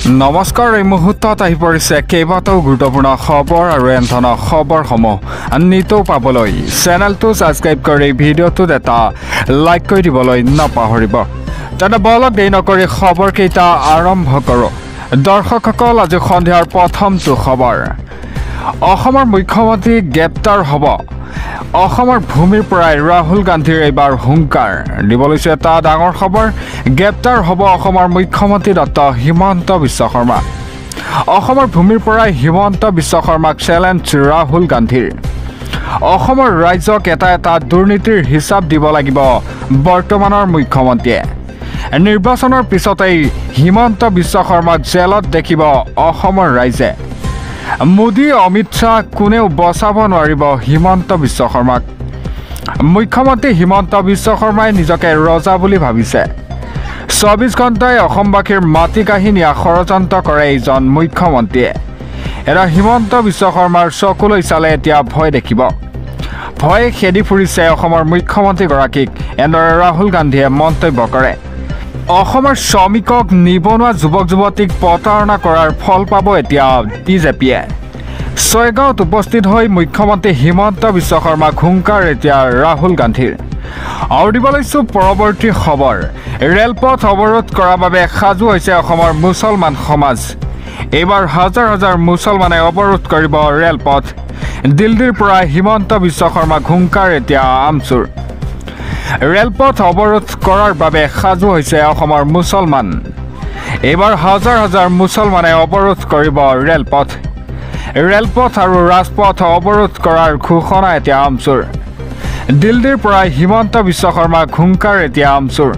নমস্কাৰ এই মুহূৰ্তত আহি পৰিছে কেইবাটাও গুৰুত্বপূৰ্ণ খবৰ আৰু এনে খবৰসমূহ নিতৌ পাবলৈ চেনেলটো ছাবস্ক্ৰাইব কৰি ভিডিঅ'টোত এটা লাইক কৰি দিবলৈ নাপাহৰিব। তেনে বলক দেৰি নকৰি খবৰকেইটা আৰম্ভ কৰোঁ। দৰ্শকসকল, আজি সন্ধিয়াৰ প্ৰথমটো খবৰ। অসমৰ মুখ্যমন্ত্ৰী গ্ৰেপ্তাৰ হ'ব। অসমৰ ভূমিৰ পৰাই ৰাহুল গান্ধীৰ এইবাৰ হুংকাৰ দিবলৈছে এটা ডাঙৰ খবৰ। গ্ৰেপ্তাৰ হ'ব অসমৰ মুখ্যমন্ত্ৰী ডক্টৰ হিমন্ত বিশ্ব শৰ্মা। অসমৰ ভূমিৰ পৰাই হিমন্ত বিশ্ব শৰ্মাক চেলেঞ্জ ৰাহুল গান্ধীৰ। অসমৰ ৰাইজক এটা দুৰ্নীতিৰ হিচাপ দিব লাগিব বৰ্তমানৰ মুখ্যমন্ত্ৰীয়ে। নিৰ্বাচনৰ পিছতেই হিমন্ত বিশ্ব শৰ্মাক জেলত দেখিব অসমৰ ৰাইজে। মোদী অমিত শ্বাহ কোনেও বচাব নোৱাৰিব হিমন্ত বিশ্ব শৰ্মাক। মুখ্যমন্ত্ৰী হিমন্ত বিশ্ব শৰ্মাই নিজকে ৰজা বুলি ভাবিছে। 24 ঘণ্টাই অসমবাসীৰ মাটি কাঢ়ি নিয়া ষড়যন্ত্ৰ কৰে এইজন মুখ্যমন্ত্ৰীয়ে। এৰা হিমন্ত বিশ্ব শৰ্মাৰ চকুলৈ চালে এতিয়া ভয় দেখিব। ভয়ে খেদি ফুৰিছে অসমৰ মুখ্যমন্ত্ৰীগৰাকীক, এনেদৰে ৰাহুল গান্ধীয়ে মন্তব্য কৰে। অসমৰ শ্ৰমিকক, নিবনুৱা যুৱক যুৱতীক প্ৰতাৰণা কৰাৰ ফল পাব এতিয়া বিজেপিয়ে। ছয়গাঁৱত উপস্থিত হৈ মুখ্যমন্ত্ৰী হিমন্ত বিশ্ব শৰ্মাক হুংকাৰ এতিয়া ৰাহুল গান্ধীৰ। আৰু দিব লৈছোঁ পৰৱৰ্তী খবৰ। ৰেলপথ অৱৰোধ কৰাৰ বাবে সাজু হৈছে অসমৰ মুছলমান সমাজ। এইবাৰ হাজাৰ হাজাৰ মুছলমানে অৱৰোধ কৰিব ৰেলপথ। দিল্লীৰ পৰা হিমন্ত বিশ্ব শৰ্মাক হুংকাৰ এতিয়া আমচুৰ। ৰেলপথ অৱৰোধ কৰাৰ বাবে সাজু হৈছে অসমৰ মুছলমান। এইবাৰ হাজাৰ হাজাৰ মুছলমানে অৱৰোধ কৰিব ৰেলপথ। ৰেলপথ আৰু ৰাজপথ অৱৰোধ কৰাৰ ঘোষণা এতিয়া আমচুৰ। দিল্লীৰ পৰা হিমন্ত বিশ্ব শৰ্মাক হুংকাৰ এতিয়া আমচুৰ।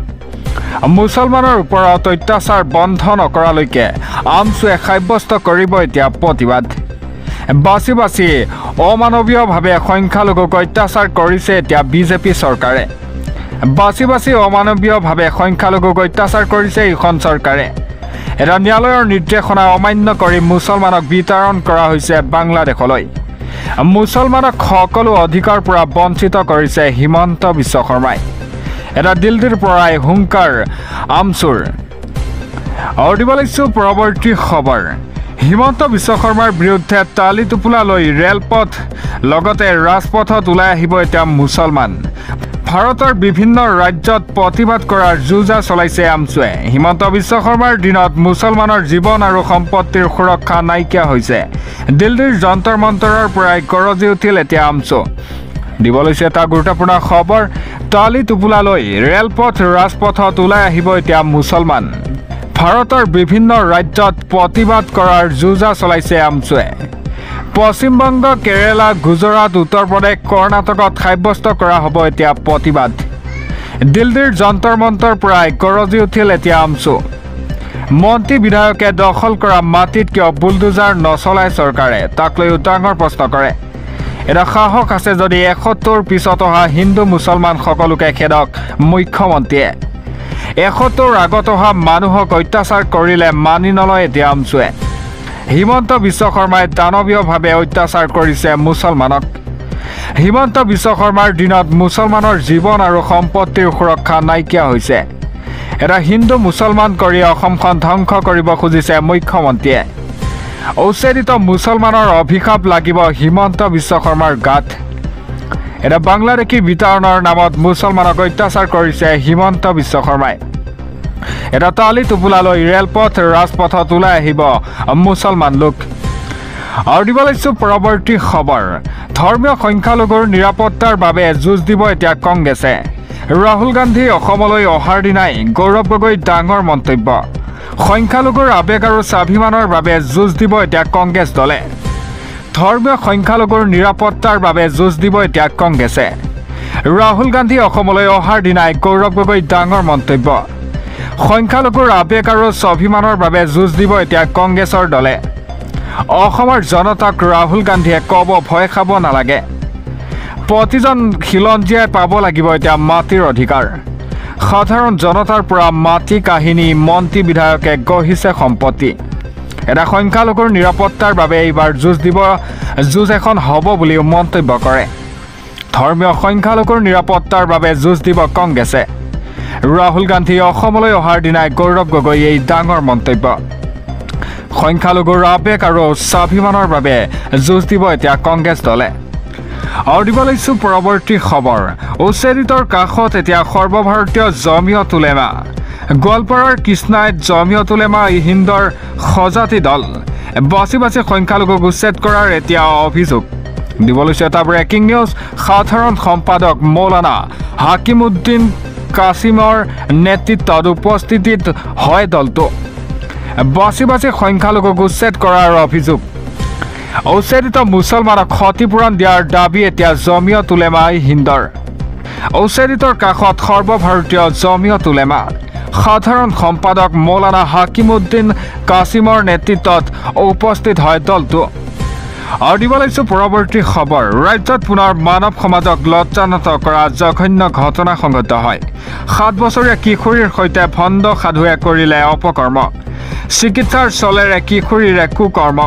মুছলমানৰ ওপৰত অত্যাচাৰ বন্ধ নকৰালৈকে আমচুৱে সাব্যস্ত কৰিব এতিয়া প্ৰতিবাদ। বাছি বাছি অমানৱীয়ভাৱে সংখ্যালঘুক অত্যাচাৰ কৰিছে এতিয়া বিজেপি চৰকাৰে। বাছি বাছি অমানৱীয়ভাৱে সংখ্যালঘুক অত্যাচাৰ কৰিছে এইখন চৰকাৰে। এটা ন্যায়ালয়ৰ নিৰ্দেশনা অমান্য কৰি মুছলমানক বিতৰণ কৰা হৈছে বাংলাদেশলৈ। মুছলমানক সকলো অধিকাৰ পৰা বঞ্চিত কৰিছে হিমন্ত বিশ্ব শৰ্মাই। এটা দিল্লীৰ পৰাই হুংকাৰ আমচুৰ। আৰু দিব লৈছোঁ পৰৱৰ্তী খবৰ। হিমন্ত বিশ্ব শৰ্মাৰ বিৰুদ্ধে টালি টোপোলা লৈ ৰেলপথ লগতে ৰাজপথত ওলাই আহিব এতিয়া মুছলমান। ভাৰতৰ বিভিন্ন ৰাজ্যত প্ৰতিবাদ কৰাৰ যোজা চলাইছে আমচুৱে। হিমন্ত বিশ্ব শৰ্মাৰ দিনত মুছলমানৰ জীৱন আৰু সম্পত্তিৰ সুৰক্ষা নাইকিয়া হৈছে। দিল্লীৰ যন্তৰ মন্তৰৰ পৰাই গৰজি উঠিল এতিয়া আমচু। দিব লৈছে এটা গুৰুত্বপূৰ্ণ খবৰ। টালি টোপোলা লৈ ৰেলপথ ৰাজপথত ওলাই আহিব এতিয়া মুছলমান। ভাৰতৰ বিভিন্ন ৰাজ্যত প্ৰতিবাদ কৰাৰ যোজা চলাইছে আমচুৱে। পশ্চিমবংগ, কেৰেলা, গুজৰাট, উত্তৰ প্ৰদেশ, কৰ্ণাটকত সাব্যস্ত কৰা হ'ব এতিয়া প্ৰতিবাদ। দিল্লীৰ যন্তৰ মন্তৰ পৰাই গৰজি উঠিল এতিয়া আমচু। মন্ত্ৰী বিধায়কে দখল কৰা মাটিত কিয় বুলডোজাৰ নচলায় চৰকাৰে, তাক লৈ ডাঙৰ প্ৰশ্ন কৰে। এটা সাহস আছে যদি 71 পিছত অহা হিন্দু মুছলমান সকলোকে খেদক মুখ্যমন্ত্ৰীয়ে। 71 আগত অহা মানুহক অত্যাচাৰ কৰিলে মানি নলয় এতিয়া আমচুৱে। হিমন্ত বিশ্ব শৰ্মাই দানৱীয়ভাৱে অত্যাচাৰ কৰিছে মুছলমানক। হিমন্ত বিশ্ব শৰ্মাৰ দিনত মুছলমানৰ জীৱন আৰু সম্পত্তিৰ সুৰক্ষা নাইকিয়া হৈছে। এটা হিন্দু মুছলমান কৰি অসমখন ধ্বংস কৰিব খুজিছে মুখ্যমন্ত্ৰীয়ে। উচ্ছেদিত মুছলমানৰ অভিশাপ লাগিব হিমন্ত বিশ্ব শৰ্মাৰ গাত। এটা বাংলাদেশী বিতৰণৰ নামত মুছলমানক অত্যাচাৰ কৰিছে হিমন্ত বিশ্ব শৰ্মাই। এটা টালি টোপোলা লৈ ৰেলপথ ৰাজপথত ওলাই আহিব মুছলমান লোক। আৰু দিব লৈছোঁ পৰৱৰ্তী খবৰ। ধৰ্মীয় সংখ্যালঘুৰ নিৰাপত্তাৰ বাবে যুঁজ দিব এতিয়া কংগ্ৰেছে। ৰাহুল গান্ধী অসমলৈ অহাৰ দিনাই গৌৰৱ গগৈৰ ডাঙৰ মন্তব্য। সংখ্যালঘুৰ আৱেগ আৰু স্বাভিমানৰ বাবে যুঁজ দিব এতিয়া কংগ্ৰেছ দলে। ধৰ্মীয় সংখ্যালঘুৰ নিৰাপত্তাৰ বাবে যুঁজ দিব এতিয়া কংগ্ৰেছে। ৰাহুল গান্ধী অসমলৈ অহাৰ দিনাই গৌৰৱ গগৈৰ ডাঙৰ মন্তব্য। সংখ্যালঘুৰ আৱেগ আৰু স্বাভিমানৰ বাবে যুঁজ দিব এতিয়া কংগ্ৰেছৰ দলে। অসমৰ জনতাক ৰাহুল গান্ধীয়ে ক'ব ভয় খাব নালাগে। প্ৰতিজন খিলঞ্জীয়াই পাব লাগিব এতিয়া মাটিৰ অধিকাৰ। সাধাৰণ জনতাৰ পৰা মাটি কাহিনী মন্ত্ৰী বিধায়কে গঢ়িছে সম্পত্তি। এটা সংখ্যালঘুৰ নিৰাপত্তাৰ বাবে এইবাৰ যুঁজ এখন হ'ব বুলিও মন্তব্য কৰে। ধৰ্মীয় সংখ্যালঘুৰ নিৰাপত্তাৰ বাবে যুঁজ দিব কংগ্ৰেছে। ৰাহুল গান্ধী অসমলৈ অহাৰ দিনাই গৌৰৱ গগৈ এই ডাঙৰ মন্তব্য। সংখ্যালঘুৰ আৱেগ আৰু স্বাভিমানৰ বাবে যুঁজ দিব এতিয়া কংগ্ৰেছ দলে আৰু দিব লৈছো পৰৱৰ্তী খবৰ উচ্ছেদিতৰ কাষত এতিয়া সৰ্বভাৰতীয় জমিয়ত উলেমা গোৱালপাৰাৰ কৃষ্ণাইত জমিয়ত উলেমা হিন্দৰ সজাতি দল বাছি সংখ্যালঘুক উচ্ছেদ কৰাৰ এতিয়া অভিযোগ দিব লৈছে এটা ব্ৰেকিং নিউজ সাধাৰণ সম্পাদক মৌলানা হাকিমউদ্দিন কাছিমৰ নেতৃত্বত উপস্থিতিত হয় দলটো বাছি সংখ্যালঘুক উচ্ছেদ কৰাৰ অভিযোগ উচ্ছেদিত মুছলমানক ক্ষতিপূৰণ দিয়াৰ দাবী এতিয়া জমিয়ত উলেমা হিন্দৰ উচ্ছেদিতৰ কাষত সৰ্বভাৰতীয় জমিয়ত উলেমা সাধাৰণ সম্পাদক মৌলানা হাকিমউদ্দিন কাছিমৰ নেতৃত্বত উপস্থিত হয় দলটো আৰু দিব লৈছো পৰৱৰ্তী খবৰ ৰাজ্যত পুনৰ মানৱ সমাজক লজ্জানত কৰা জঘন্য ঘটনা সংঘটিত হয় 7 বছৰীয়া কিশোৰীৰ সৈতে ভণ্ড সাধুৱে কৰিলে অপকৰ্ম চিকিৎসাৰ চলেৰে কিশোৰীৰে কুকৰ্ম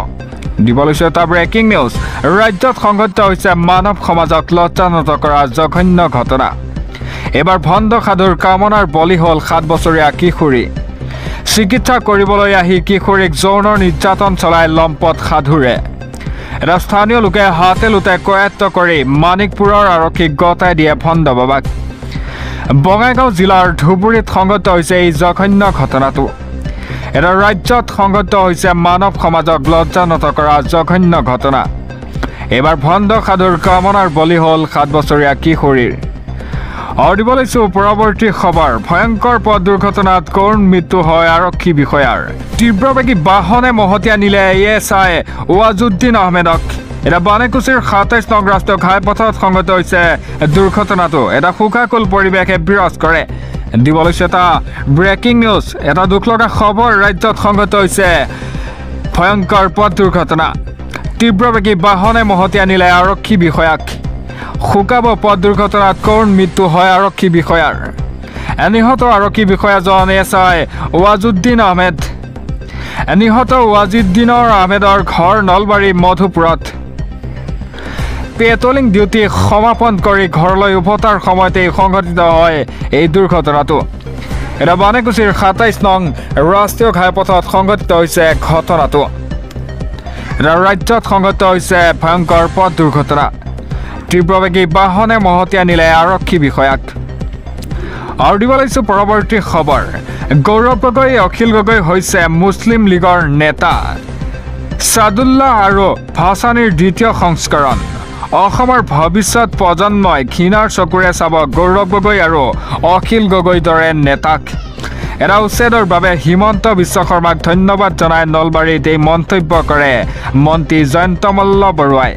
দিব লৈছো এটা ব্ৰেকিং নিউজ ৰাজ্যত সংঘটিত হৈছে মানৱ সমাজক লজ্জানত কৰা জঘন্য ঘটনা এবাৰ ভণ্ড সাধুৰ কামনাৰ বলি হ'ল 7 বছৰীয়া কিশোৰী চিকিৎসা কৰিবলৈ আহি কিশোৰীক যৌন নিৰ্যাতন চলাই লম্পট সাধুৰে এটা স্থানীয় লোকে হাতে লোতে কয়াত্ত কৰি মানিকপুৰৰ আৰক্ষীক গতাই দিয়ে ভণ্ড বাবাক বঙাইগাঁও জিলাৰ ধুবুৰীত সংঘটিত হৈছে এই জঘন্য ঘটনাটো এটা ৰাজ্যত সংঘটিত হৈছে মানৱ সমাজক লজ্জানত কৰা জঘন্য ঘটনা এবাৰ ভণ্ড সাধুৰ কামনাৰ বলি হ'ল 7 বছৰীয়া কিশোৰীৰ আৰু দিব লৈছো পৰৱৰ্তী খবৰ ভয়ংকৰ পথ দুৰ্ঘটনাত কৰুণ মৃত্যু হয় আৰক্ষী বিষয়াৰ তীব্ৰবেগী বাহনে মহতিয়াই নিলে এএছআই ওৱাজুদ্দিন আহমেদক এটা বানেকুছিৰ 27 নং ৰাষ্ট্ৰীয় ঘাইপথত সংঘটিত হৈছে দুৰ্ঘটনাটো এটা শোকাকুল পৰিৱেশে বিৰাজ কৰে দিব লৈছো এটা ব্ৰেকিং নিউজ এটা দুখ লগা খবৰ ৰাজ্যত সংঘটিত হৈছে ভয়ংকৰ পথ দুৰ্ঘটনা তীব্ৰবেগী বাহনে মহতিয়াই নিলে আৰক্ষী বিষয়াক শুকাব পথ দুৰ্ঘটনাত কৰুণ মৃত্যু হয় আৰক্ষী বিষয়াৰ নিহত আৰক্ষী বিষয়াজন এছআই ওৱাজুদ্দিন আহমেদ নিহত ওৱাজুদ্দিনৰ আহমেদৰ ঘৰ নলবাৰী মধুপুৰত পেট্ৰলিং ডিউটি সমাপন কৰি ঘৰলৈ উভতাৰ সময়তে সংঘটিত হয় এই দুৰ্ঘটনাটো এটা বানেকুছিৰ 27 নং ৰাষ্ট্ৰীয় ঘাইপথত সংঘটিত হৈছে ঘটনাটো এটা ৰাজ্যত সংঘটিত হৈছে ভয়ংকৰ পথ দুৰ্ঘটনা তীব্ৰবেগী বাহনে মহতিয়াই নিলে আৰক্ষী বিষয়াক আৰু দিব লৈছো পৰৱৰ্তী খবৰ গৌৰৱ গগৈ অখিল গগৈ হৈছে মুছলিম লীগৰ নেতা সাদুল্লাহ আৰু ভাসানীৰ দ্বিতীয় সংস্কৰণ অসমৰ ভৱিষ্যত প্ৰজন্মই ঘৃণাৰ চকুৰে চাব গৌৰৱ গগৈ আৰু অখিল গগৈ দৰে নেতাক এটা উচ্ছেদৰ বাবে হিমন্ত বিশ্ব শৰ্মাক ধন্যবাদ জনাই নলবাৰীত এই মন্তব্য কৰে মন্ত্ৰী জয়ন্ত মল্ল বৰুৱাই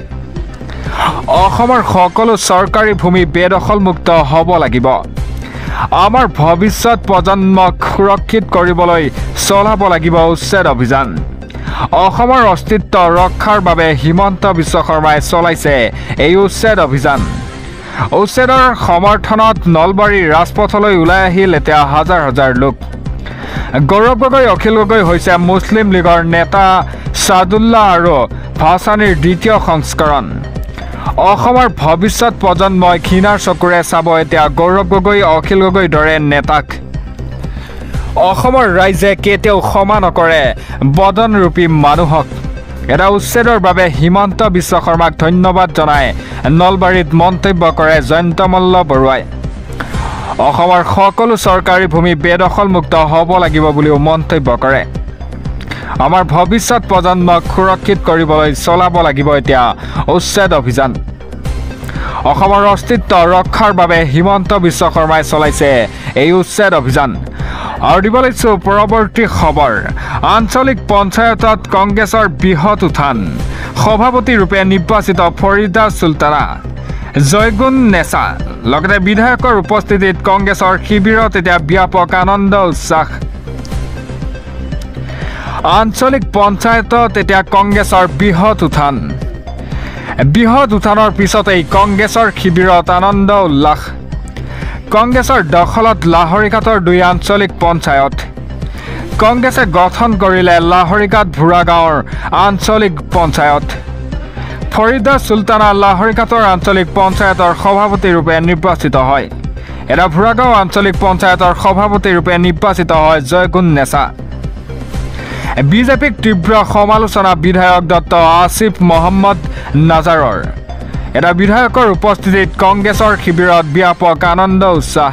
অসমৰ সকলো চৰকাৰী ভূমি বেদখলমুক্ত হ'ব লাগিব আমাৰ ভৱিষ্যত প্ৰজন্মক সুৰক্ষিত কৰিবলৈ চলাব লাগিব উচ্ছেদ অভিযান অসমৰ অস্তিত্ব ৰক্ষাৰ বাবে হিমন্ত বিশ্ব শৰ্মাই চলাইছে এই উচ্ছেদ অভিযান উচ্ছেদৰ সমৰ্থনত নলবাৰীৰ ৰাজপথলৈ ওলাই আহিল এতিয়া হাজাৰ হাজাৰ লোক গৌৰৱ গগৈ অখিল গগৈ হৈছে মুছলিম লীগৰ নেতা সাদুল্লাহ আৰু ভাসানীৰ দ্বিতীয় সংস্কৰণ অসমৰ ভৱিষ্যত প্ৰজন্মই ঘৃণাৰ চকুৰে চাব এতিয়া গৌৰৱ গগৈ অখিল গগৈ দৰে নেতাক অসমৰ ৰাইজে কেতিয়াও ক্ষমা নকৰে বদনৰূপী মানুহক এটা উচ্ছেদৰ বাবে হিমন্ত বিশ্ব শৰ্মাক ধন্যবাদ জনাই নলবাৰীত মন্তব্য কৰে জয়ন্ত মল্ল বৰুৱাই অসমৰ সকলো চৰকাৰী ভূমি বেদখলমুক্ত হ'ব লাগিব বুলিও মন্তব্য কৰে আমাৰ ভৱিষ্যত প্ৰজন্মক সুৰক্ষিত কৰিবলৈ চলাব লাগিব এতিয়া উচ্ছেদ অভিযান অসমৰ অস্তিত্ব ৰক্ষাৰ বাবে হিমন্ত বিশ্ব শৰ্মাই চলাইছে এই উচ্ছেদ অভিযান আৰু দিব লৈছো পৰৱৰ্তী খবৰ আঞ্চলিক পঞ্চায়তত কংগ্ৰেছৰ বৃহৎ উত্থান সভাপতি ৰূপে নিৰ্বাচিত ফৰিদা চুলতানা জয়গুণ নেছা লগতে বিধায়কৰ উপস্থিতিত কংগ্ৰেছৰ শিবিৰত এতিয়া ব্যাপক আনন্দ উৎসাহ আঞ্চলিক পঞ্চায়তত এতিয়া কংগ্ৰেছৰ বৃহৎ উত্থানৰ পিছতেই কংগ্ৰেছৰ শিবিৰত আনন্দ উল্লাস কংগ্ৰেছৰ দখলত লাহৰীঘাটৰ 2 আঞ্চলিক পঞ্চায়ত কংগ্ৰেছে গঠন কৰিলে লাহৰীঘাট ভুৰাগাঁৱৰ আঞ্চলিক পঞ্চায়ত ফৰিদা চুলতানা লাহৰীঘাটৰ আঞ্চলিক পঞ্চায়তৰ সভাপতি ৰূপে নিৰ্বাচিত হয় এটা ভুৰাগাঁও আঞ্চলিক পঞ্চায়তৰ সভাপতি ৰূপে নিৰ্বাচিত হয় জয়গুণ নেছা বিজেপিক তীব্ৰ সমালোচনা বিধায়ক ডক্টৰ আসিফ মহম্মদ নাজাৰৰ। এটা বিধায়কৰ উপস্থিতিত কংগ্ৰেছৰ শিবিৰত ব্যাপক আনন্দ উৎসাহ।